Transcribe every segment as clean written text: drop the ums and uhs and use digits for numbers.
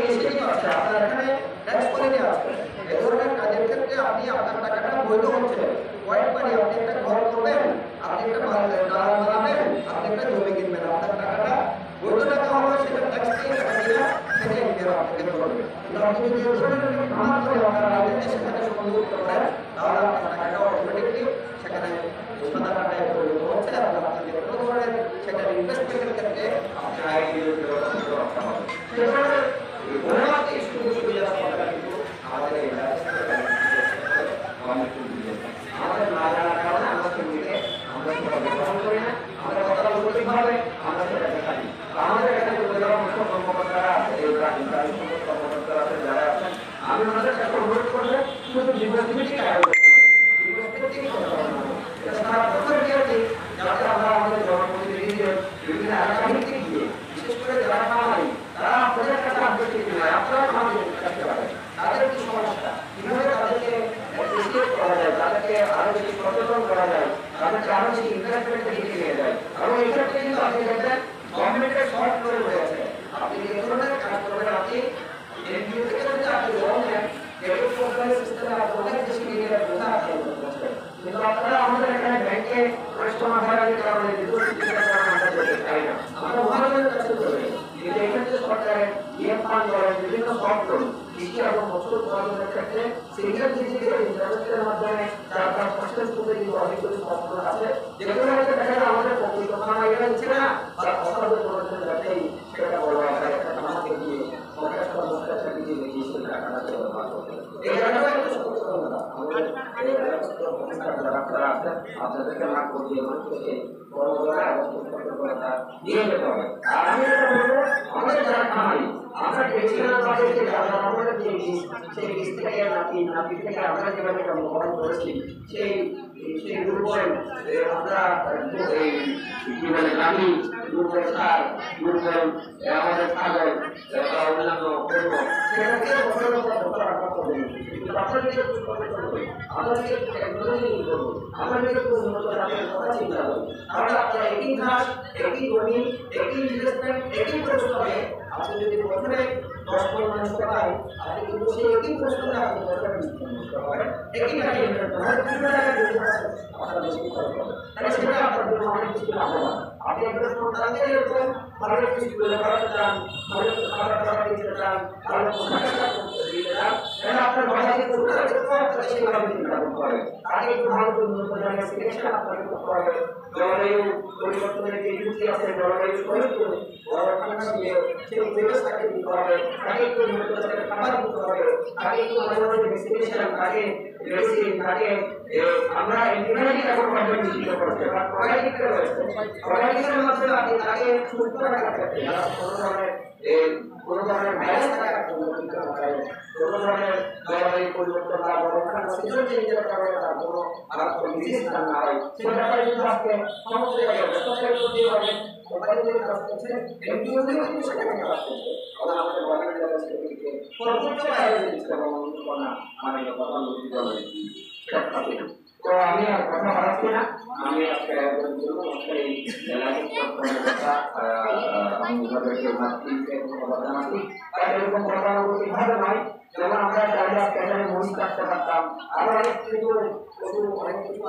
Initiative আছে, আপনার এখানে ট্যাক্স পলিসি আছে, এই ধরনের কাজের ক্ষেত্রে আপনি আপনার টাকাটা বৈধ হচ্ছে, কয়েকবারই আপনি একটা ঘর করবেন, আপনি একটা দালান বানাবেন, আপনি একটা জমি কিনবেন, আপনার টাকাটা বৈধ টাকা হলো, সেটা ট্যাক্স দিয়ে টাকা দিয়ে সেটা ইন্ডিয়া আপনাকে করবে। কিন্তু আপনি যদি এই ধরনের প্রমাণ করে আপনার রাজনীতি সেখানে সংযুক্ত করেন, তাহলে আপনার টাকাটা অটোমেটিকলি সেখানে সাদা টাকায় পরিণত হচ্ছে এবং আপনি যে কোনো ধরনের সেখানে ইনভেস্টমেন্টের ক্ষেত্রে আপনি আয় দিয়ে রাখতে হবে। সেই ধরনের অনেক সুযোগ সুবিধা সরকার কিন্তু আমাদের এই আমাদের না জানার কারণে আমরা সেগুলিকে আমরা সেটা গ্রহণ করি না, আমরা কথা বলতে হবে, আমরা সেটা দেখা দিই। আমাদের এখানে যারা মুখ্য কর্মকর্তারা আছে, এই প্রাণী সমস্ত কর্মকর্তারা আছে যারা আছেন, আমি ওনাদের কাছে অনুরোধ করবো শুধু দিবসভিত্তিক আয়োজন দিবসভিত্তিক এটা সারা বছর দিয়েছি, যাতে আমরা আমাদের জনপ্রতিনিধিদের বিভিন্ন এলাকাভিত্তিক দিয়ে, বিশেষ করে যারা খামারি, তারা আপনাদের কাছে আন্তর্জাতিক নয়, আপনারা খামারি কাছে পাবেন, তাদের কি সমস্যা, কিভাবে তাদেরকে অ্যাপ্রিসিয়েট করা যায়, তাদেরকে আরো বেশি সচেতন করা যায়, তাদেরকে আরো বেশি ইনভেস্টমেন্টের দিকে নিয়ে যায়। এবং এই ক্ষেত্রে কিন্তু আপনি দেখবেন গভর্নমেন্টের সফট ফ্লোর রয়েছে, আপনি যে ধরনের কাজ করবেন, আপনি এনজিও থেকে যদি আপনি লোন নেন, ডেবিট কোম্পানি সিস্টেমে আপনি অনেক বেশি নিয়ে বোঝা আছে, কিন্তু আপনারা আমাদের এখানে ব্যাংকে কাস্টমার হারানোর কারণে আমরা মহাজনের কাছে চলে, কিন্তু এখানে যে সরকারের ইএম ফান্ড করেন বিভিন্ন সফট লোন কৃষি এবং মৎস্য উৎপাদনের ক্ষেত্রে সেইটার দিকে ইন্টারনেটের মাধ্যমে 4-5% সুদে কিন্তু অনেকগুলি সফট লোন আছে, যেগুলো হয়তো দেখা যায় আমাদের প্রকৃত খামারিরা দিচ্ছে না, বা অসাধু প্রবর্তন যাতেই সেটা বড় আকারে একটা খামারকে দিয়ে আপনাদেরকে না করিয়ে মানুষকে বড় দিয়ে যেতে হবে। আর আমি যেটা বলবো, আমাদের যারা খামারি, আমরা ট্রেডিশনাল ভাবে যে আমাদের যে সেই বীজ থেকে নাতি থেকে আমরা যেভাবে গ্রহণ করেছি, সেই দুর্বল আমরা কি বলে নামি দুর্বল সার, দুর্বল আমাদের ছাগল বা অন্যান্য পণ্য, সেটাকে বছরের পর বছর আমরা করবো, কিন্তু আপনার নিজের আমরা নিজের টেকনোলজি ইউজ করবো, আমরা নিজের উন্নত জাতের কথা চিন্তা করি, তাহলে আপনারা একই ঘাস, একই জমি, একই ইনভেস্টমেন্ট, একই পরিশ্রমে আপনি যদি বছরে 10 কোটি মানুষ পাই, আপনি কিন্তু সেই একই পরিশ্রমে আপনি বছরে একই টাকা ইনভেস্ট করেন, বিভিন্ন টাকা যদি আপনারা বেশি খরচ করেন, তাহলে সেটা আপনার জন্য অনেক কিছু লাভবান। আপনি ইনভেস্ট করতে এরকম ভালো কিছু করে করাতে চান, ভালো খাবার দাবার দিতে চান, ভালো পোশাক দিতে চান, তাহলে আপনার বাড়িতে সেইভাবে চিন্তা করতে হবে। আগে একটু ভালো উন্নত জায়গায় সিলেকশন আপনাকে করতে হবে। জলবায়ু পরিবর্তনের যে যুক্তি আছে, জলবায়ু পরিবর্তন ঠান্ডা দিয়ে সেই ব্যবস্থাকে দিতে হবে, আগে একটু উন্নত জায়গায় খাবার দিতে হবে, আগে একটু ভালো ভালো ভ্যাকসিনেশন, আগে মেডিসিন, আগে আমরা অ্যান্টিবায়োটিক এখন গভর্নমেন্ট নিষিদ্ধ করেছে, বা প্রোবায়োটিকের রয়েছে, প্রোবায়োটিকের মাধ্যমে আপনি তাকে সুস্থ রাখার ক্ষেত্রে কোনো ধরনের ভাইরাস থাকার জন্য কোনো ধরনের জলবায়ু পরিবর্তন বা বড়খানা সিজন চেঞ্জের কারণে তার কোনো মারাত্মক ডিজিজ না হয়, সে ব্যাপারে কিন্তু আজকে সমস্ত জায়গায় সরকারি দিয়ে হবে, কোম্পানিগুলো কাজ করছে, এনজিওগুলো কিন্তু সেখানে কাজ করছে, এবং আমাদের গভর্নমেন্ট থেকে সর্বোচ্চ আয়োজন দিচ্ছে এবং অনুপ্রেরণা মানে প্রধানমন্ত্রী বলে। তো আমি আর কথা বাড়াচ্ছি না, আমি আজকে আয়োজনের জন্য এই এরকম গতানুগতিক ভাবে নয়, যেমন আমরা চাইলে এখানে মহিষ কাটতে পারতাম, আরো অনেক কিছু অনেক কিছু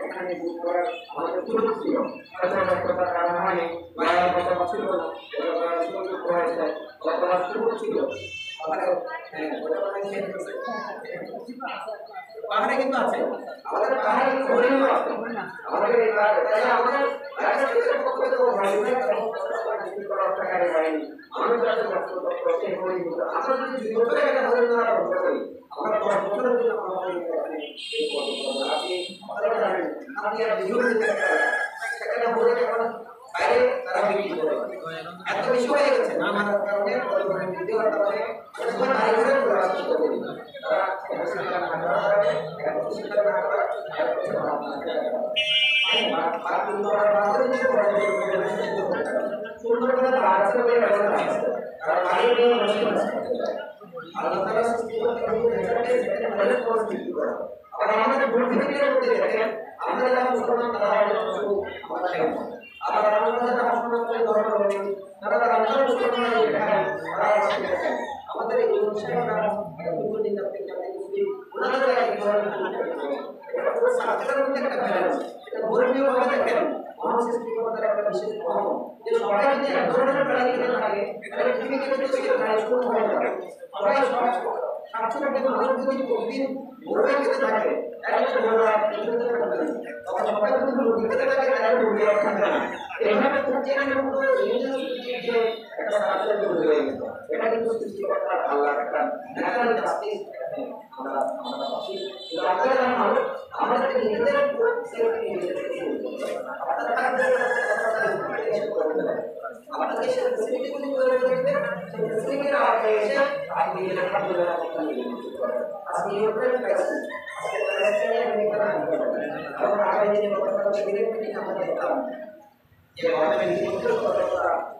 এখানে বুঝ করার আমাদের সুযোগ ছিল, ব্যস্ততার কারণে হয়নি, গতবার ছিল না, সুযোগ হয়েছে, গতবার সুযোগ ছিল, পাহাড়ে কিন্তু আছে, আমাদের পাহাড়ে কিন্তু হরিণও আছে, আমাদের আমাদের এত বেশি হয়ে গেছে না মানার কারণে পরিবহনের বৃদ্ধি হওয়ার কারণে আমাদের আবার আমাদের থাকেন আমাদের এই অনুষ্ঠানটা দুর্নীতি ওনারা জায়গায় কি ধরনের এটা পুরো সার্কেলের মধ্যে একটা ব্যালেন্স এটা ধর্মীয় ভাবে দেখেন মানুষ সৃষ্টিকর্তার একটা বিশেষ ধর্ম যে সবাই যদি এক ধরনের প্রাণী কিনে থাকে তাহলে পৃথিবীতে কিন্তু সেই প্রাণী শুরু হয়ে যাবে সবাই স্বাস্থ্যের মানুষ যদি প্রতিদিন গরুকে খেতে থাকে একটা গরু তখন সবাই যদি মুরগি খেতে থাকে তাহলে মুরগি আর থাকবে না এইভাবে যেখানে যে একটা সার্কেল তৈরি হয়ে গেছে এটা কিন্তু সৃষ্টিকর্তার আল্লাহর একটা ন্যাচারাল জাস্টিস আমরা পাচ্ছি আমাদের নিজেদের আমাদের দেশের ফেসিলিটিগুলি তৈরি করে দিতে সেই ফেসিলিটির আওতায় এসে আপনি লেখাপড়া আজকে ইউক্রেন ক্রাইসিস আজকে প্যালেস্টাইনে আমেরিকার এবং আগামী দিনে গতকাল দিনের মিটিং আমরা দেখলাম যে গভর্নমেন্ট ইউক্রেন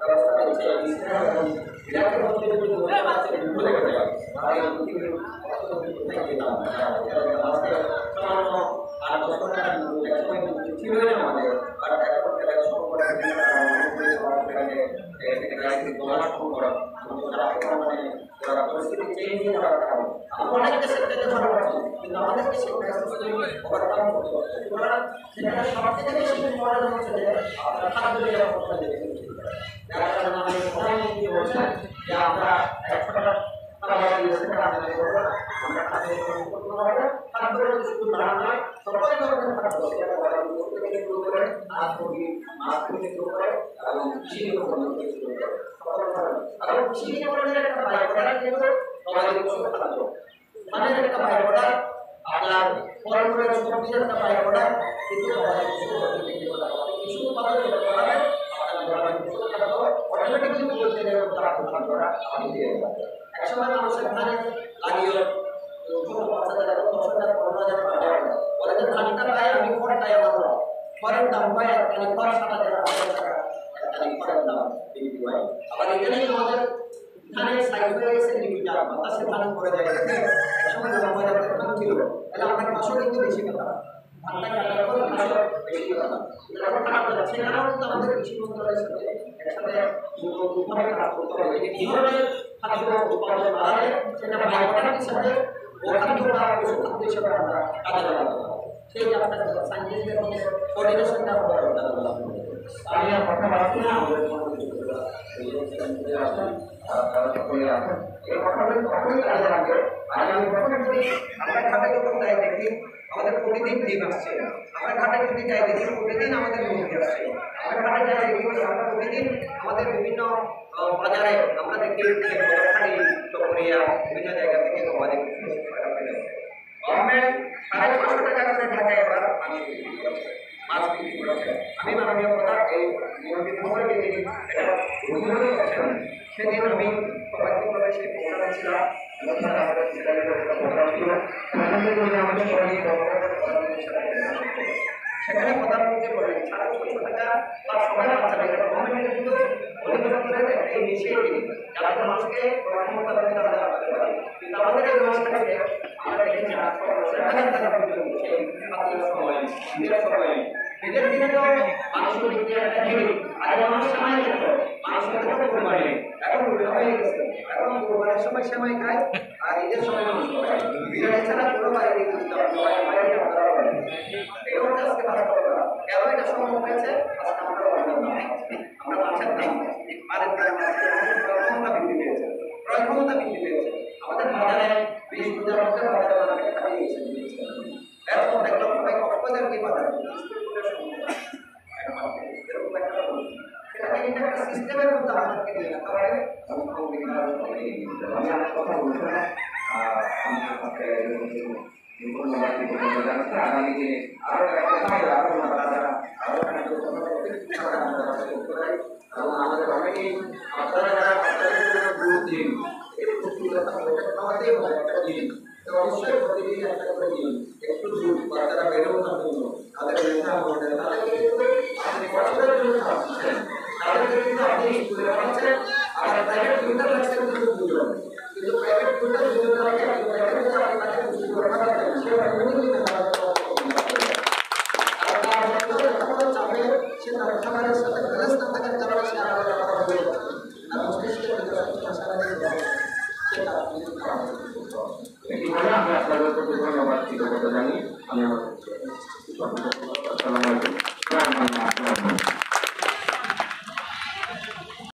ব্যবস্থা নিচ্ছে ইসরায়েল এবং ইরাকের মধ্যে যদি ভুলে গেছে তাহলে পৃথিবীর আর বছরটা ছিল না আমাদের আর এখন একটা সম্পর্ক পরিস্থিতি চেঞ্জ হয়ে যাওয়ার কারণে অনেক দেশের ক্ষেত্রে ভালো আছে কিন্তু আমাদের দেশে ওভারকাম করতে হবে সেটা সবথেকে বেশি ইম্পর্টেন্ট হচ্ছে যে খাদ্য নিরাপত্তা যার কারণে আমাদের প্রধানমন্ত্রী বলছেন যে আমরা 100 টাকা আমরা খাদ্য করতে হবে খাদ্যের শুধু না নয় সকল ধরনের খাদ্য সেটা শুরু করে মাছ থেকে শুরু করে এবং কৃষি এবং কৃষি একটা বাইরে কিন্তু আমাদের খাদ্য মানে একটা বাইরে আপনার পরম্পরা সবজির একটা বাইরে কিন্তু কিছু উৎপাদন করা হয় অটোমেটিকলি বলতে গেলে তারা খাদ্যটা আমি দিয়ে একসময় মানুষের ধানে লাগিয়ে ছোট বাচ্চাদের 10,000 15,000 টাকা বলে যে ধানটা পাই আমি খড়টাই আমার খড়ের দাম পাই মানে খড় 7,000 টাকা একটা খড়ের দাম বিক্রি হয় আবার এখানেই আমাদের ধানের সাইজ হয়ে গেছে লিমিটার বাতাসে ধান করে যায় সময় দাম হয়ে যাবে ধান ছিল তাহলে আমরা মাসও কিন্তু বেশি পেতাম ধানটা কাটার পর মাসও বেশি পেতাম এখন খারাপ হয়ে যাচ্ছে এখানেও কিন্তু আমাদের কৃষি মন্ত্রণালয়ের সাথে একসাথে দুভাবে কাজ করতে হবে যে কী ধরনের খাদ্য উৎপাদন বাড়ালে সেটা বায়োপ্রোডাক্ট হিসাবে খাদ্য বা পশু খাদ্য হিসাবে আমরা কাজে লাগাতে পারবো সেই আপনাদের সাইন্টিস্টদের মধ্যে কোঅর্ডিনেশনটা হবে আমি আর কথা বাড়াচ্ছি না আমাদের এই কথাগুলো তখনই কাজে লাগবে আর আমি প্রথমে বলি আমরা ঘাটে যখন যাই দেখি আমাদের প্রতিদিন ডিম আসছে আমরা ঘাটে যদি যাই দেখি প্রতিদিন আমাদের মুরগি আসছে আমরা ঘাটে যাই দেখি আমরা প্রতিদিন আমাদের বিভিন্ন বাজারে আমরা দেখি চকরিয়া বিভিন্ন জায়গা থেকে আমাদের গভর্নমেন্ট 550 টাকা করে ঢাকায় এবার মাছ বিক্রি করেছে আমি মাননীয় প্রধান এই নিয়মিত খবরে সেদিন আমি সবাইভাবে সেই প্রোগ্রামে ছিলাম সেখানে প্রধানমন্ত্রী বলেন 550 টাকা বা সবাই বাচ্চা লাগে গভর্নমেন্টের কিন্তু অধিদপ্তরের একটা ইনিশিয়েটিভ যাতে মানুষকে ক্ষমতা দেবে তারা রাখতে পারে কিন্তু আমাদের এই ব্যবস্থাটাকে আমরা দেখেছি নিজের দিনে তো মানুষের দিকে একটা ভিড় আগে মানুষ সময় যেত মানুষের কত পরিমাণে এখন উল্টো হয়ে গেছে এখন কোরবানির সময় সময় খায় আর ঈদের সময় মানুষ খায় বিজয় ছাড়া পুরো বাইরে দিতে এটা হচ্ছে আজকে ভালো করা কেন এটা সম্ভব হয়েছে আজকে আমরা আমরা মাছের দাম মাছের দাম ক্ষমতা বৃদ্ধি পেয়েছে ক্রয় ক্ষমতা বৃদ্ধি পেয়েছে আমাদের বাজারে 20,000 টাকা বাজারে খাইয়ে গেছে এরকম দেখলাম সবাই কক্সবাজার কি বাজার সিস্টেমের মধ্যে আমাদেরকে নিয়ে যেতে পারে আমি কথা বলছি না আগামী দিনে আরো আমাদের অনেকেই আপনারা যারা গ্রুপ দিন অবশ্যই প্রতিদিন একটা করে দিন একটু দুধ বাচ্চারা বেরোবো না জন্য তাদের লেখা হবে তাদের কিন্তু আপনি স্কুলে পাচ্ছেন আর প্রাইভেট দুইটা লাগছে কিন্তু দুজন কিন্তু প্রাইভেট দুইটা দুজন লাগে সে তার খাবারের সাথে ব্যালেন্স না থাকার কারণে সে আলাদা কথা বলবে সেটা কিন্তু আমাদের করতে হবে। এটি বলে আমি আপনাদের প্রতি ধন্যবাদ কৃতজ্ঞতা জানিয়ে আমি আমার